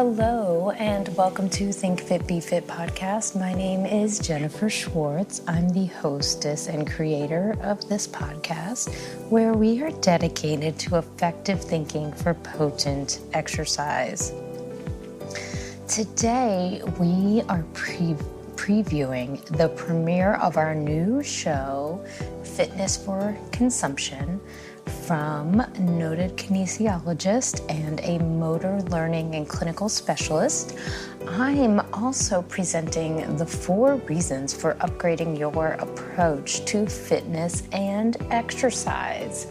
Hello, and welcome to Think Fit, Be Fit podcast. My name is Jennifer Schwartz. I'm the hostess and creator of this podcast, where we are dedicated to effective thinking for potent exercise. Today, we are previewing the premiere of our new show, Fitness for Consumption, from noted kinesiologist and a motor learning and clinical specialist. I'm also presenting the 4 reasons for upgrading your approach to fitness and exercise.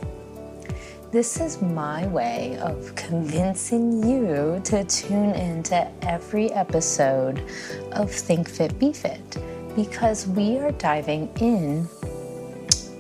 This is my way of convincing you to tune into every episode of Think Fit, Be Fit, because we are diving in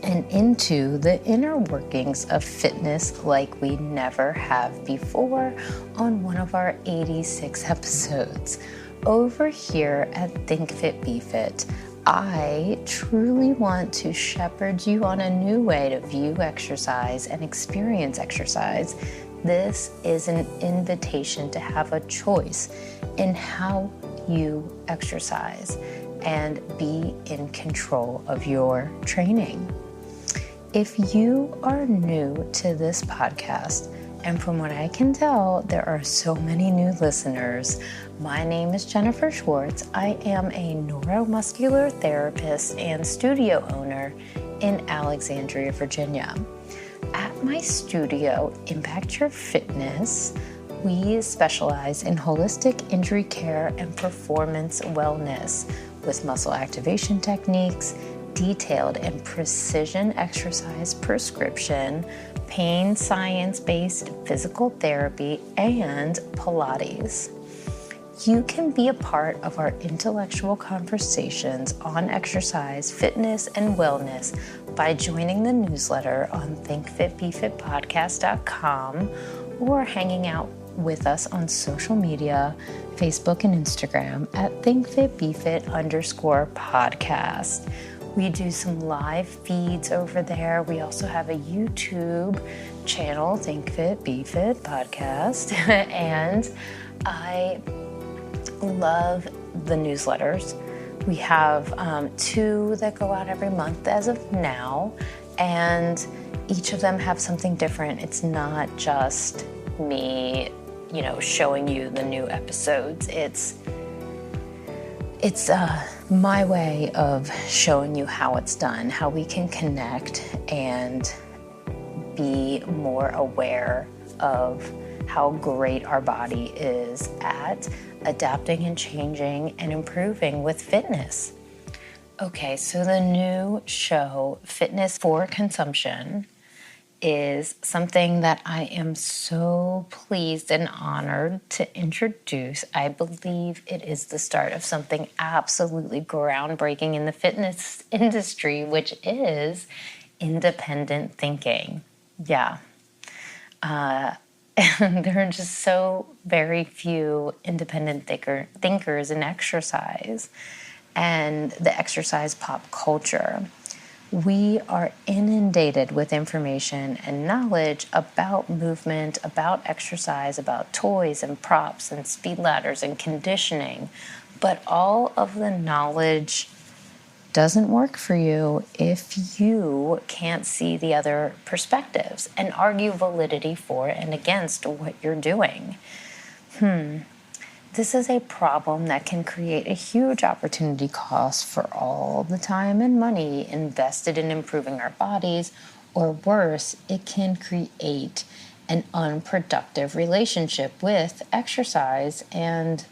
and into the inner workings of fitness like we never have before on one of our 86 episodes. Over here at Think Fit, Be Fit, I truly want to shepherd you on a new way to view exercise and experience exercise. This is an invitation to have a choice in how you exercise and be in control of your training. If you are new to this podcast, and from what I can tell, there are so many new listeners, my name is Jennifer Schwartz. I am a neuromuscular therapist and studio owner in Alexandria, Virginia. At my studio, Impact Your Fitness, we specialize in holistic injury care and performance wellness with muscle activation techniques, detailed and precision exercise prescription, pain science-based physical therapy, and Pilates. You can be a part of our intellectual conversations on exercise, fitness, and wellness by joining the newsletter on thinkfitbefitpodcast.com or hanging out with us on social media, Facebook and Instagram at thinkfitbefit_podcast. We do some live feeds over there. We also have a YouTube channel, Think Fit, Be Fit Podcast. And I love the newsletters. We have 2 that go out every month as of now. And each of them have something different. It's not just me, showing you the new episodes. It's my way of showing you how it's done, how we can connect and be more aware of how great our body is at adapting and changing and improving with fitness. Okay, so the new show, Fitness for Consumption, is something that I am so pleased and honored to introduce. I believe it is the start of something absolutely groundbreaking in the fitness industry, which is independent thinking. Yeah. There are just so very few independent thinkers in exercise and the exercise pop culture. We are inundated with information and knowledge about movement, about exercise, about toys and props and speed ladders and conditioning. But all of the knowledge doesn't work for you if you can't see the other perspectives and argue validity for and against what you're doing. This is a problem that can create a huge opportunity cost for all the time and money invested in improving our bodies, or worse, it can create an unproductive relationship with exercise, and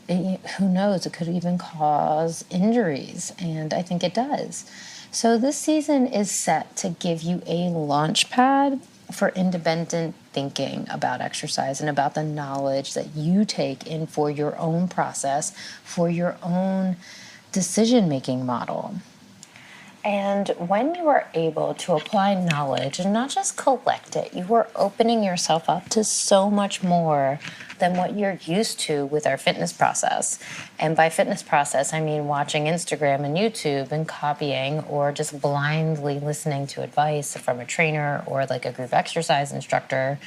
who knows, it could even cause injuries, and I think it does. So this season is set to give you a launch pad for independent thinking about exercise and about the knowledge that you take in for your own process, for your own decision-making model. And when you are able to apply knowledge and not just collect it, you are opening yourself up to so much more than what you're used to with our fitness process. And by fitness process, I mean watching Instagram and YouTube and copying, or just blindly listening to advice from a trainer or like a group exercise instructor.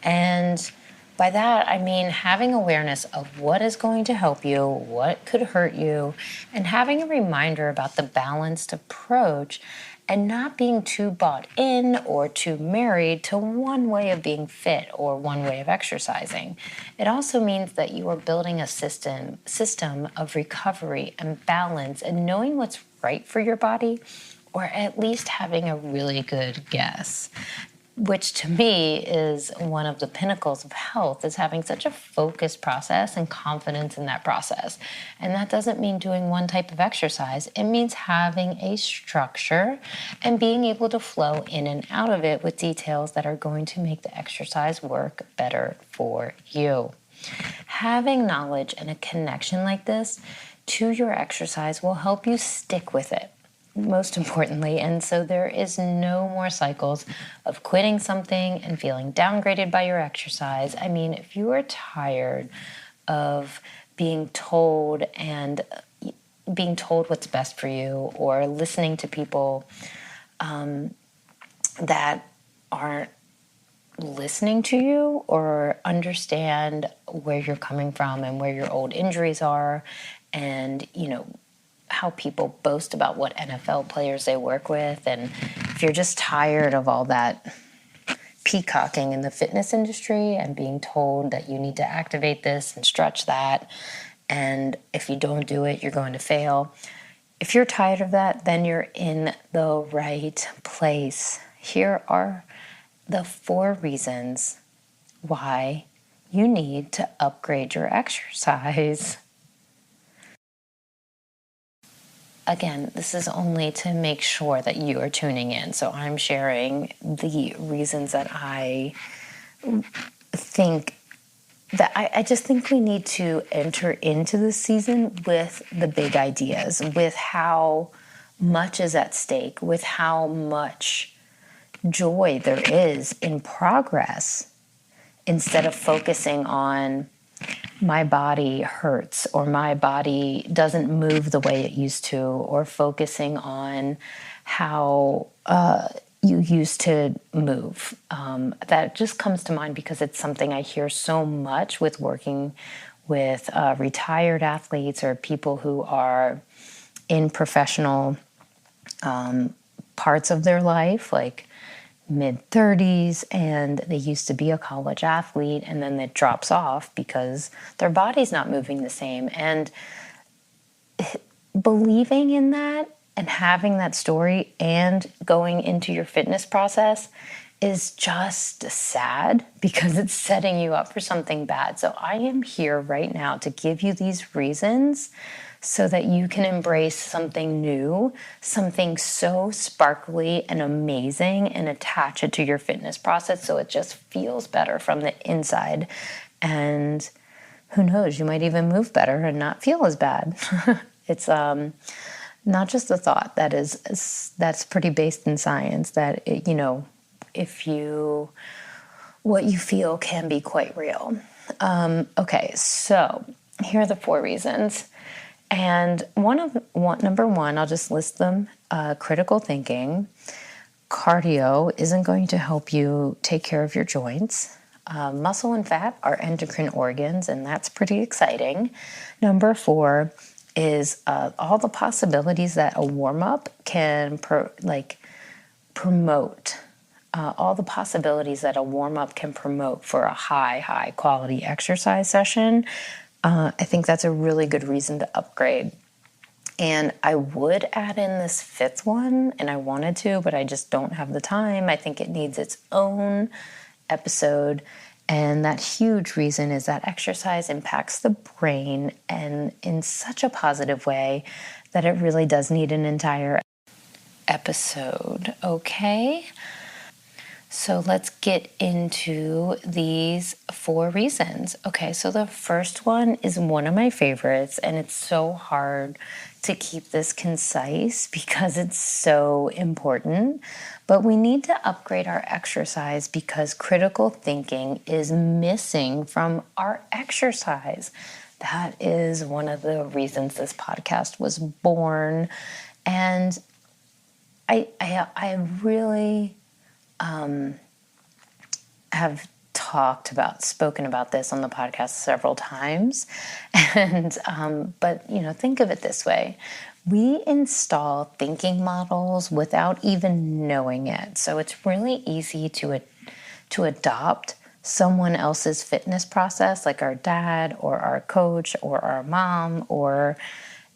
And By that, I mean having awareness of what is going to help you, what could hurt you, and having a reminder about the balanced approach and not being too bought in or too married to one way of being fit or one way of exercising. It also means that you are building a system of recovery and balance and knowing what's right for your body, or at least having a really good guess, which to me is one of the pinnacles of health, is having such a focused process and confidence in that process. And that doesn't mean doing one type of exercise. It means having a structure and being able to flow in and out of it with details that are going to make the exercise work better for you. Having knowledge and a connection like this to your exercise will help you stick with it, most importantly. And so there is no more cycles of quitting something and feeling downgraded by your exercise. I mean, if you are tired of being told what's best for you, or listening to people that aren't listening to you or understand where you're coming from and where your old injuries are, and how people boast about what NFL players they work with. And if you're just tired of all that peacocking in the fitness industry and being told that you need to activate this and stretch that, and if you don't do it, you're going to fail. If you're tired of that, then you're in the right place. Here are the 4 reasons why you need to upgrade your exercise. Again, this is only to make sure that you are tuning in. So I'm sharing the reasons that I think that I just think we need to enter into the season with the big ideas, with how much is at stake, with how much joy there is in progress, instead of focusing on my body hurts or my body doesn't move the way it used to, or focusing on how you used to move. That just comes to mind because it's something I hear so much with working with retired athletes or people who are in professional parts of their life, like mid-30s, and they used to be a college athlete, and then it drops off because their body's not moving the same. And believing in that and having that story and going into your fitness process is just sad, because it's setting you up for something bad. So I am here right now to give you these reasons so that you can embrace something new, something so sparkly and amazing, and attach it to your fitness process so it just feels better from the inside. And who knows, you might even move better and not feel as bad. It's not just a thought. That's pretty based in science, that what you feel can be quite real. Okay, so here are the 4 reasons. And number 1, I'll just list them. Critical thinking. Cardio isn't going to help you take care of your joints. Muscle and fat are endocrine organs, and that's pretty exciting. Number 4 is all the possibilities that a warm-up can promote. All the possibilities that a warm-up can promote for a high quality exercise session. I think that's a really good reason to upgrade. And I would add in this 5th one, and I wanted to, but I just don't have the time. I think it needs its own episode. And that huge reason is that exercise impacts the brain, and in such a positive way that it really does need an entire episode. Okay? So let's get into these 4 reasons. Okay, so the first one is one of my favorites, and it's so hard to keep this concise because it's so important. But we need to upgrade our exercise because critical thinking is missing from our exercise. That is one of the reasons this podcast was born. And I really have spoken about this on the podcast several times. And, but, think of it this way. We install thinking models without even knowing it. So it's really easy to adopt someone else's fitness process, like our dad or our coach or our mom,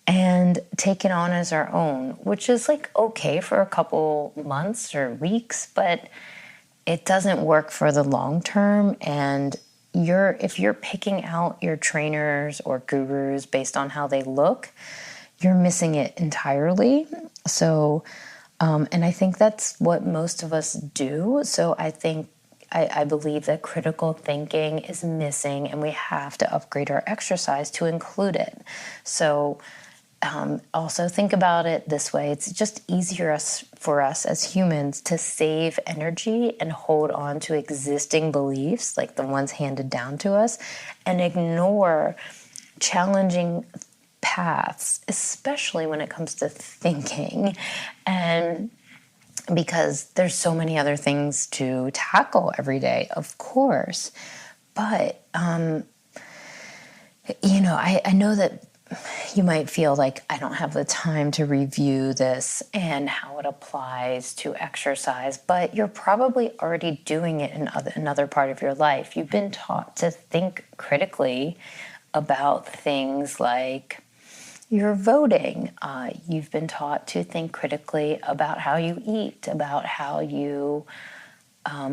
and take it on as our own, which is like okay for a couple months or weeks, but it doesn't work for the long term. And if you're picking out your trainers or gurus based on how they look, you're missing it entirely. So, and I think that's what most of us do. So I believe that critical thinking is missing, and we have to upgrade our exercise to include it. So also think about it this way. It's just easier for us as humans to save energy and hold on to existing beliefs, like the ones handed down to us, and ignore challenging paths, especially when it comes to thinking. And because there's so many other things to tackle every day, of course. But, I know that you might feel like I don't have the time to review this and how it applies to exercise, but you're probably already doing it in another part of your life. You've been taught to think critically about things like your voting. You've been taught to think critically about how you eat, about how you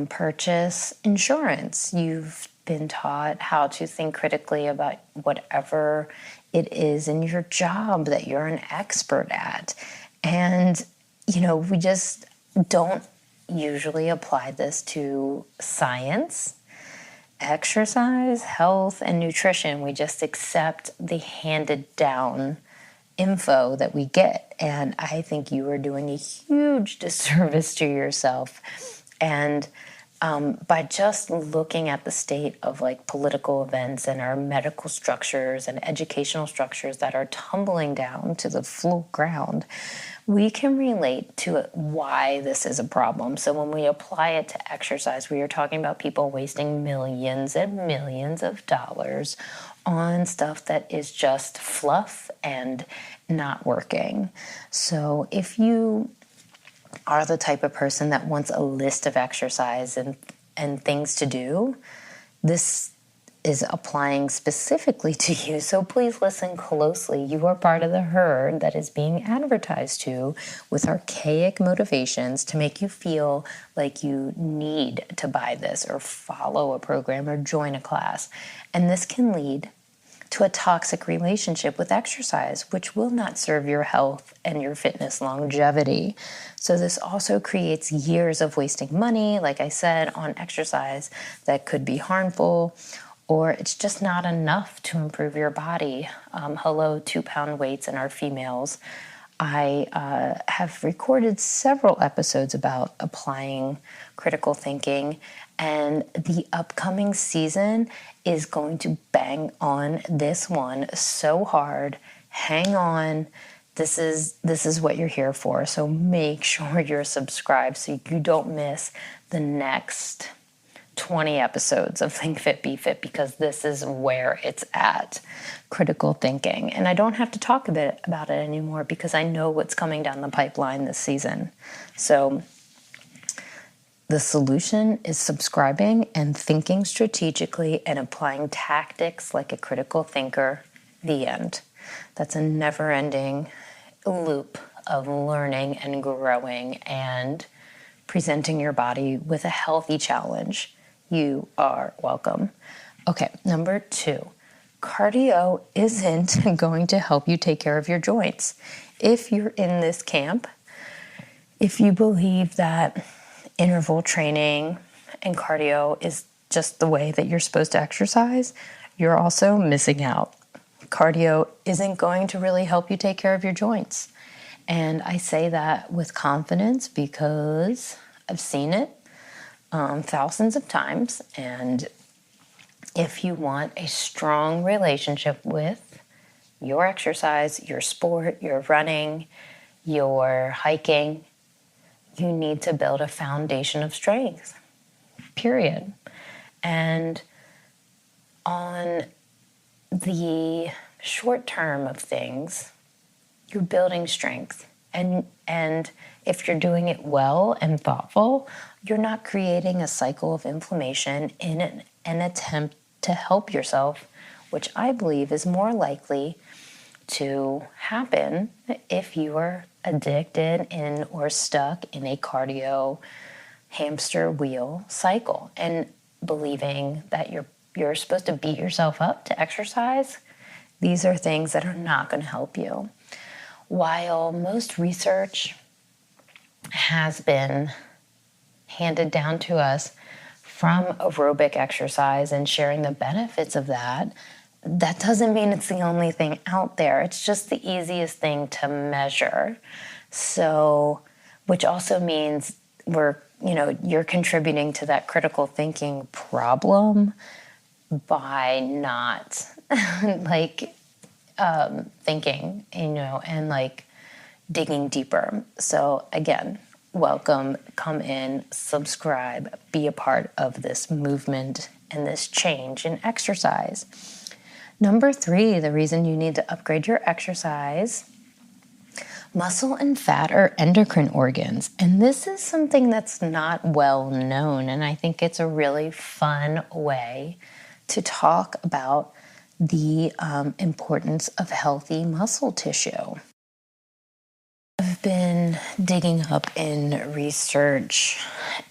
purchase insurance. You've been taught how to think critically about whatever it is in your job that you're an expert at. And, we just don't usually apply this to science, exercise, health, and nutrition. We just accept the handed down info that we get. And I think you are doing a huge disservice to yourself. And by just looking at the state of like political events and our medical structures and educational structures that are tumbling down to the full ground, we can relate to why this is a problem. So when we apply it to exercise, we are talking about people wasting millions and millions of dollars on stuff that is just fluff and not working. So if you are the type of person that wants a list of exercise and things to do, this is applying specifically to you. So please listen closely. You are part of the herd that is being advertised to with archaic motivations to make you feel like you need to buy this or follow a program or join a class. And this can lead to a toxic relationship with exercise, which will not serve your health and your fitness longevity. So this also creates years of wasting money, like I said, on exercise that could be harmful, or it's just not enough to improve your body. Hello, 2-pound weights in our females. I have recorded several episodes about applying critical thinking, and the upcoming season is going to bang on this one so hard. Hang on. This is what you're here for. So make sure you're subscribed so you don't miss the next 20 episodes of Think Fit, Be Fit, because this is where it's at, critical thinking. And I don't have to talk a bit about it anymore because I know what's coming down the pipeline this season. So the solution is subscribing and thinking strategically and applying tactics like a critical thinker. The end. That's a never-ending loop of learning and growing and presenting your body with a healthy challenge. You are welcome. Okay, number 2, cardio isn't going to help you take care of your joints. If you're in this camp, if you believe that interval training and cardio is just the way that you're supposed to exercise, you're also missing out. Cardio isn't going to really help you take care of your joints. And I say that with confidence because I've seen it thousands of times. And if you want a strong relationship with your exercise, your sport, your running, your hiking, you need to build a foundation of strength, period. And on the short term of things, you're building strength. And if you're doing it well and thoughtful, you're not creating a cycle of inflammation in an attempt to help yourself, which I believe is more likely to happen if you are addicted in or stuck in a cardio hamster wheel cycle and believing that you're supposed to beat yourself up to exercise. These are things that are not going to help you. While most research has been handed down to us from aerobic exercise and sharing the benefits of that, that doesn't mean it's the only thing out there. It's just the easiest thing to measure. So, which also means you're contributing to that critical thinking problem by not thinking, and digging deeper. So again, welcome, come in, subscribe, be a part of this movement and this change in exercise. Number 3, the reason you need to upgrade your exercise: muscle and fat are endocrine organs. And this is something that's not well known. And I think it's a really fun way to talk about the importance of healthy muscle tissue. I've been digging up in research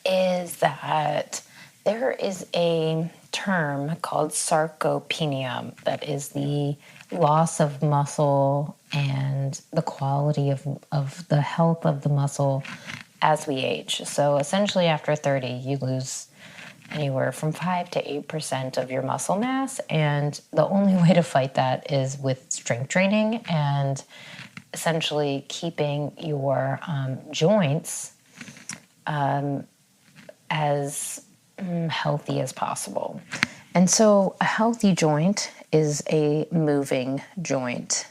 is that there is a term called sarcopenia, that is the loss of muscle and the quality of the health of the muscle as we age. So essentially after 30, you lose anywhere from 5 to 8% of your muscle mass. And the only way to fight that is with strength training and essentially keeping your joints as healthy as possible. And so a healthy joint is a moving joint.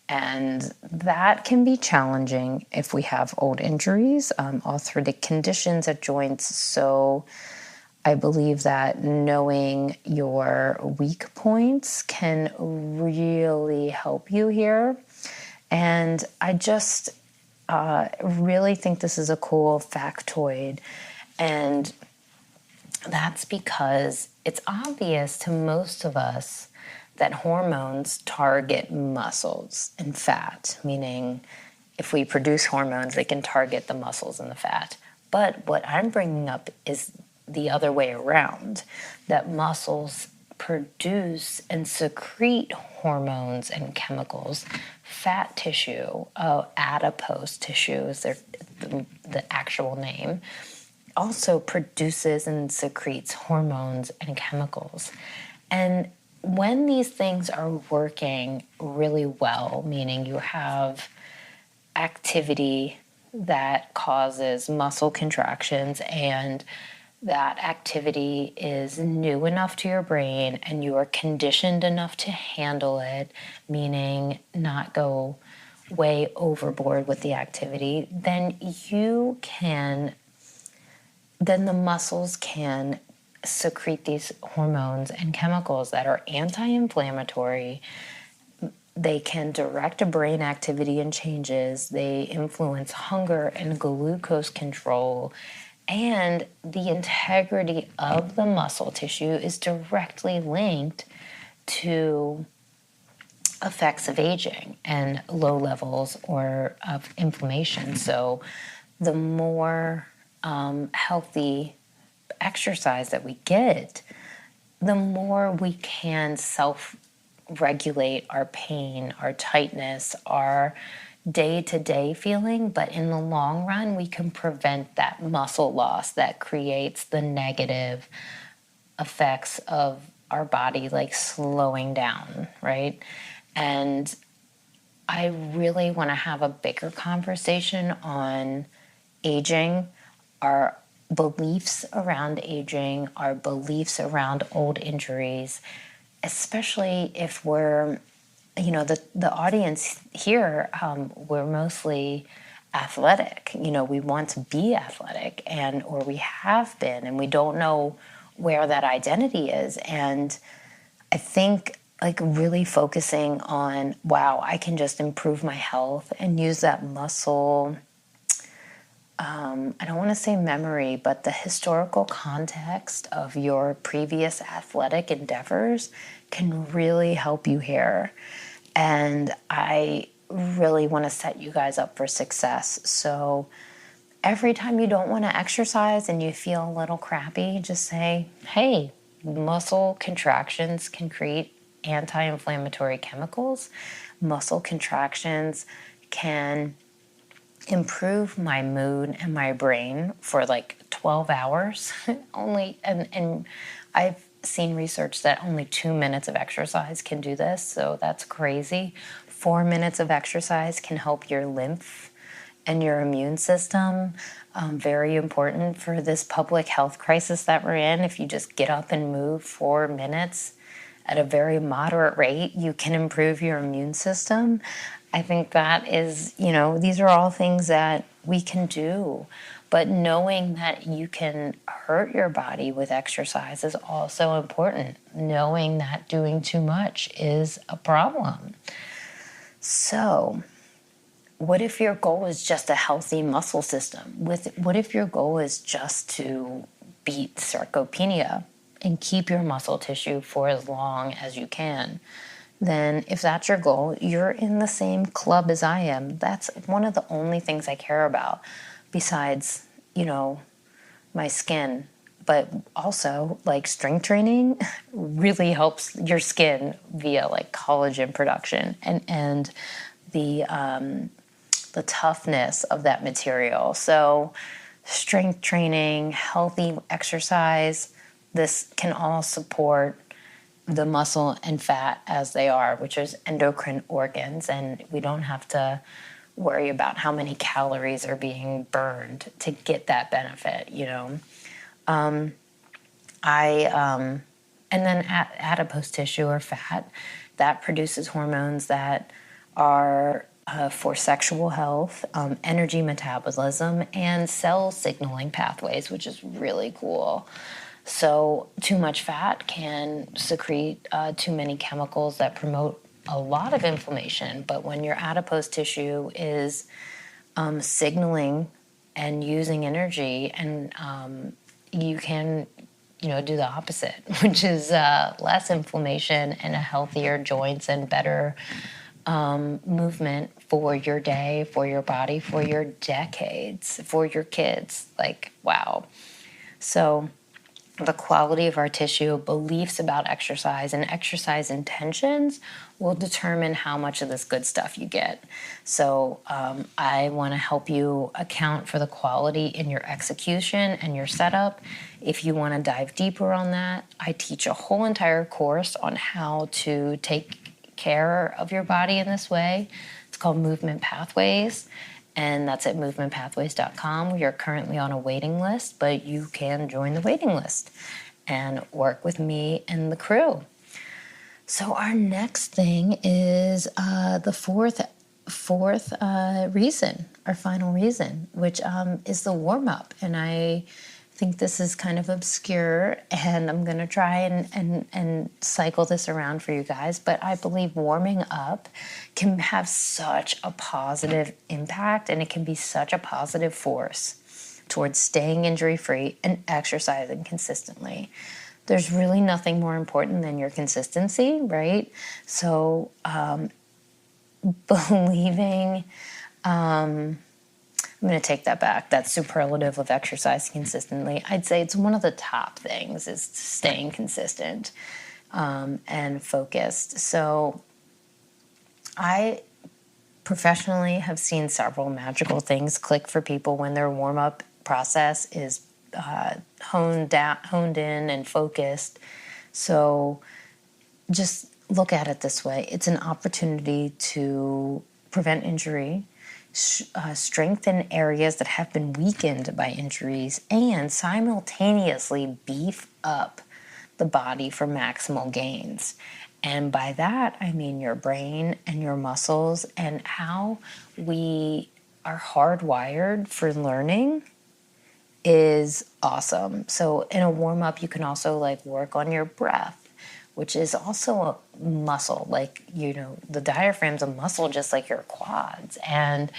And that can be challenging if we have old injuries, arthritic conditions at joints. So I believe that knowing your weak points can really help you here. And I just really think this is a cool factoid. And that's because it's obvious to most of us that hormones target muscles and fat, meaning if we produce hormones, they can target the muscles and the fat. But what I'm bringing up is the other way around, that muscles produce and secrete hormones and chemicals. Fat tissue, adipose tissue is the actual name, also produces and secretes hormones and chemicals. And when these things are working really well, meaning you have activity that causes muscle contractions and that activity is new enough to your brain and you are conditioned enough to handle it, meaning not go way overboard with the activity, then the muscles can secrete these hormones and chemicals that are anti-inflammatory. They can direct brain activity and changes. They influence hunger and glucose control. And the integrity of the muscle tissue is directly linked to effects of aging and low levels of inflammation. So the more healthy exercise that we get, the more we can self-regulate our pain, our tightness, our day-to-day feeling, but in the long run, we can prevent that muscle loss that creates the negative effects of our body, like slowing down, right? And I really want to have a bigger conversation on aging, our beliefs around aging, our beliefs around old injuries, especially if we're the audience here, we're mostly athletic. We want to be athletic or we have been, and we don't know where that identity is. And I think like really focusing on, wow, I can just improve my health and use that muscle. I don't want to say memory, but the historical context of your previous athletic endeavors can really help you here. And I really want to set you guys up for success. So every time you don't want to exercise and you feel a little crappy, just say, hey, muscle contractions can create anti-inflammatory chemicals. Muscle contractions can improve my mood and my brain for like 12 hours only. And I've seen research that only 2 minutes of exercise can do this, so that's crazy. 4 minutes of exercise can help your lymph and your immune system. Very important for this public health crisis that we're in. If you just get up and move 4 minutes at a very moderate rate, you can improve your immune system. I think that is, these are all things that we can do. But knowing that you can hurt your body with exercise is also important. Knowing that doing too much is a problem. So, what if your goal is just a healthy muscle system? What if your goal is just to beat sarcopenia and keep your muscle tissue for as long as you can? Then if that's your goal, you're in the same club as I am. That's one of the only things I care about besides, my skin. But also, like, strength training really helps your skin via like collagen production and the toughness of that material. So strength training, healthy exercise, this can all support the muscle and fat as they are, which is endocrine organs, and we don't have to worry about how many calories are being burned to get that benefit, and then adipose tissue or fat that produces hormones that are for sexual health, energy metabolism, and cell signaling pathways, which is really cool. So too much fat can secrete too many chemicals that promote a lot of inflammation. But when your adipose tissue is signaling and using energy, and you can, do the opposite, which is less inflammation and a healthier joints and better movement for your day, for your body, for your decades, for your kids. Like, wow. So the quality of our tissue, beliefs about exercise, and exercise intentions will determine how much of this good stuff you get. So I want to help you account for the quality in your execution and your setup. If you want to dive deeper on that, I teach a whole entire course on how to take care of your body in this way. It's called Movement Pathways. And that's at movementpathways.com. We are currently on a waiting list, but you can join the waiting list and work with me and the crew. So our next thing is the fourth reason, our final reason, which is the warm-up. And I think this is kind of obscure, and I'm going to try and cycle this around for you guys, but I believe warming up can have such a positive impact, and it can be such a positive force towards staying injury-free and exercising consistently. There's really nothing more important than your consistency, right? So believing... I'm going to take that back. That superlative of exercise consistently. I'd say it's one of the top things is staying consistent and focused. So I professionally have seen several magical things click for people when their warm-up process is honed in and focused. So just look at it this way. It's an opportunity to prevent injury, strengthen areas that have been weakened by injuries, and simultaneously beef up the body for maximal gains. And by that, I mean your brain and your muscles and how we are hardwired for learning is awesome. So in a warm-up, you can also like work on your breath, which is also a muscle. Like, the diaphragm's a muscle just like your quads. And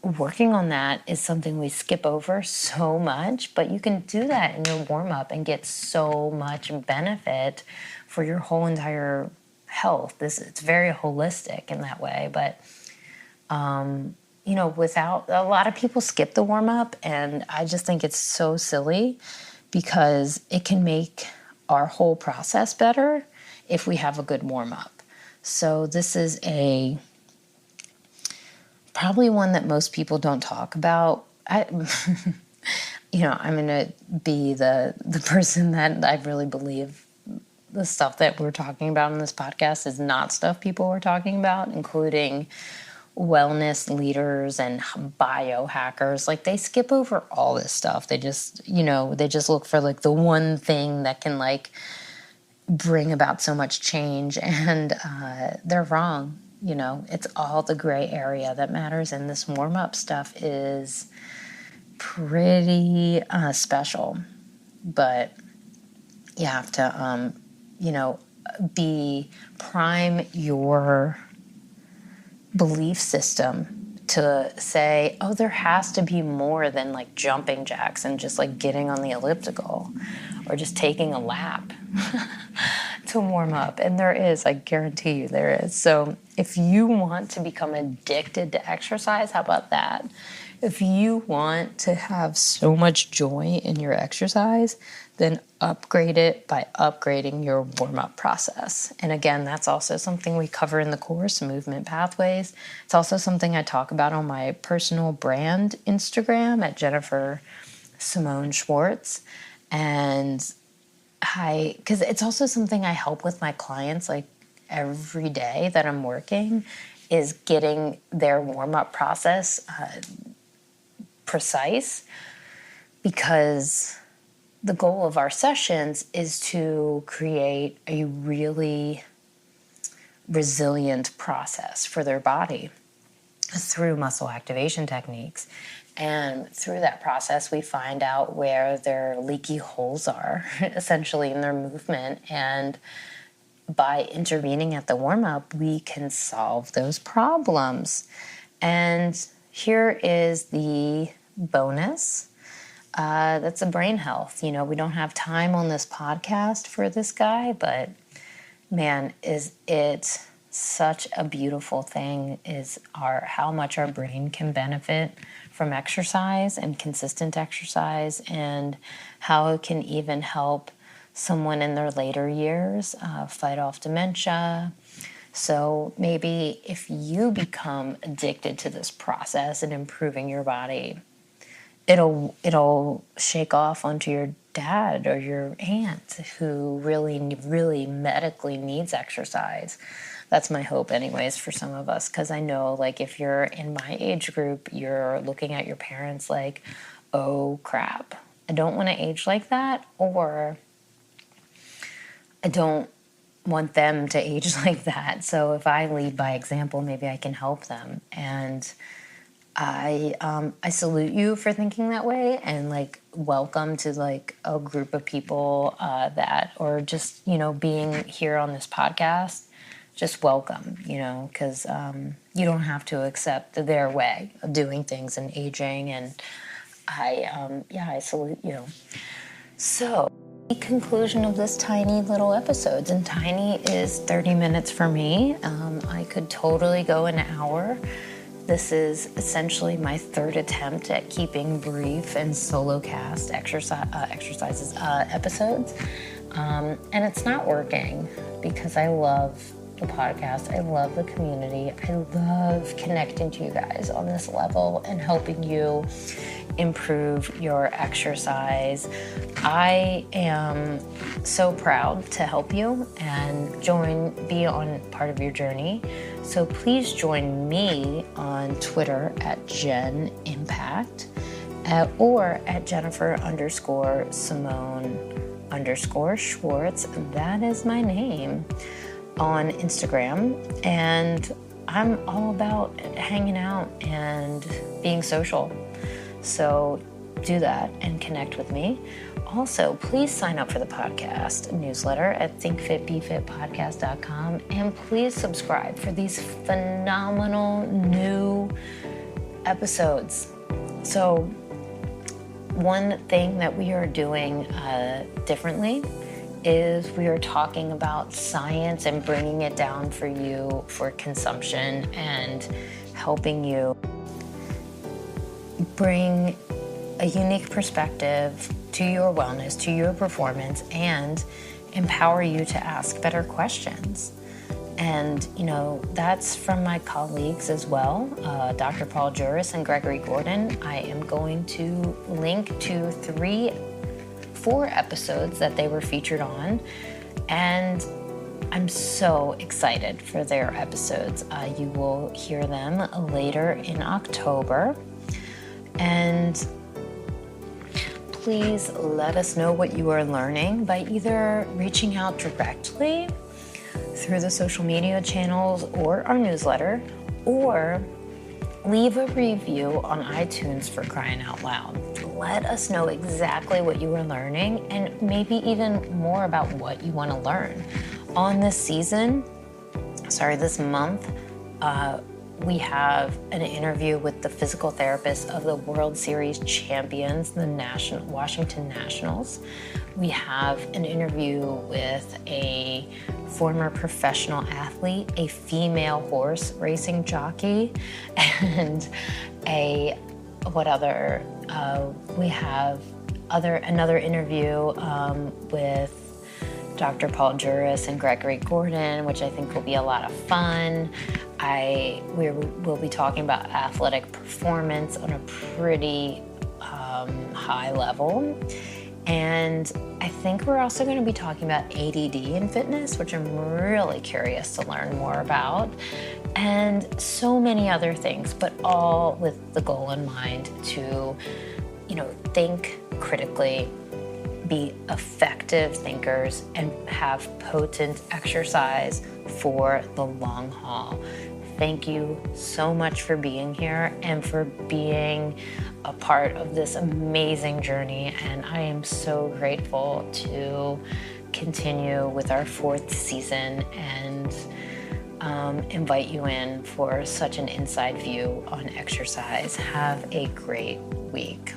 working on that is something we skip over so much, but you can do that in your warm-up and get so much benefit for your whole entire health. It's very holistic in that way, but without a lot of people skip the warm-up, and I just think it's so silly because it can make our whole process better if we have a good warm-up. So this is probably one that most people don't talk about. I'm going to be the person that I really believe the stuff that we're talking about in this podcast is not stuff people are talking about, including wellness leaders and biohackers. Like, they skip over all this stuff. They just look for like the one thing that can like bring about so much change, and they're wrong. It's all the gray area that matters, and this warm-up stuff is pretty special. But you have to prime your belief system to say, oh, there has to be more than like jumping jacks and just like getting on the elliptical or just taking a lap to warm up. And there is, I guarantee you there is. So if you want to become addicted to exercise, how about that? If you want to have so much joy in your exercise, then upgrade it by upgrading your warm-up process. And again, that's also something we cover in the course, Movement Pathways. It's also something I talk about on my personal brand Instagram at Jennifer Simone Schwartz. And because it's also something I help with my clients like every day that I'm working, is getting their warm-up process precise, because the goal of our sessions is to create a really resilient process for their body through muscle activation techniques. And through that process, we find out where their leaky holes are, essentially, in their movement. And by intervening at the warm-up, we can solve those problems. And here is the bonus. That's a brain health. We don't have time on this podcast for this guy, but man, is it such a beautiful thing is how much our brain can benefit from exercise and consistent exercise, and how it can even help someone in their later years fight off dementia. So maybe if you become addicted to this process and improving your body, it'll shake off onto your dad or your aunt who really, really medically needs exercise. That's my hope anyways for some of us, because I know like if you're in my age group, you're looking at your parents like, oh crap, I don't want to age like that, or I don't want them to age like that. So if I lead by example, maybe I can help them. And I salute you for thinking that way, and like welcome to like a group of people that, or just, being here on this podcast, just welcome, because you don't have to accept their way of doing things and aging. And I salute you. So the conclusion of this tiny little episode, and tiny is 30 minutes for me. I could totally go an hour. This is essentially my third attempt at keeping brief and solo cast exercises episodes. And it's not working because I love the podcast. I love the community. I love connecting to you guys on this level and helping you improve your exercise. I am so proud to help you and be on part of your journey. So please join me on Twitter at JenImpact or at Jennifer_Simone_Schwartz. That is my name on Instagram. And I'm all about hanging out and being social. So do that and connect with me. Also, please sign up for the podcast newsletter at thinkfitbefitpodcast.com, and please subscribe for these phenomenal new episodes. So one thing that we are doing differently is we are talking about science and bringing it down for you for consumption and helping you bring a unique perspective to your wellness, to your performance, and empower you to ask better questions. And, that's from my colleagues as well, Dr. Paul Juris and Gregory Gordon. I am going to link to 4 episodes that they were featured on, and I'm so excited for their episodes. You will hear them later in October. And please let us know what you are learning by either reaching out directly through the social media channels or our newsletter, or leave a review on iTunes, for crying out loud. Let us know exactly what you are learning and maybe even more about what you want to learn. On this month, we have an interview with the physical therapist of the World Series champions, the Washington Nationals. We have an interview with a former professional athlete, a female horse racing jockey, and we have another interview with Dr. Paul Juris and Gregory Gordon, which I think will be a lot of fun. We'll be talking about athletic performance on a pretty high level. And I think we're also going to be talking about ADD in fitness, which I'm really curious to learn more about, and so many other things, but all with the goal in mind to, think critically, be effective thinkers, and have potent exercise for the long haul. Thank you so much for being here and for being a part of this amazing journey. And I am so grateful to continue with our 4th season and invite you in for such an inside view on exercise. Have a great week.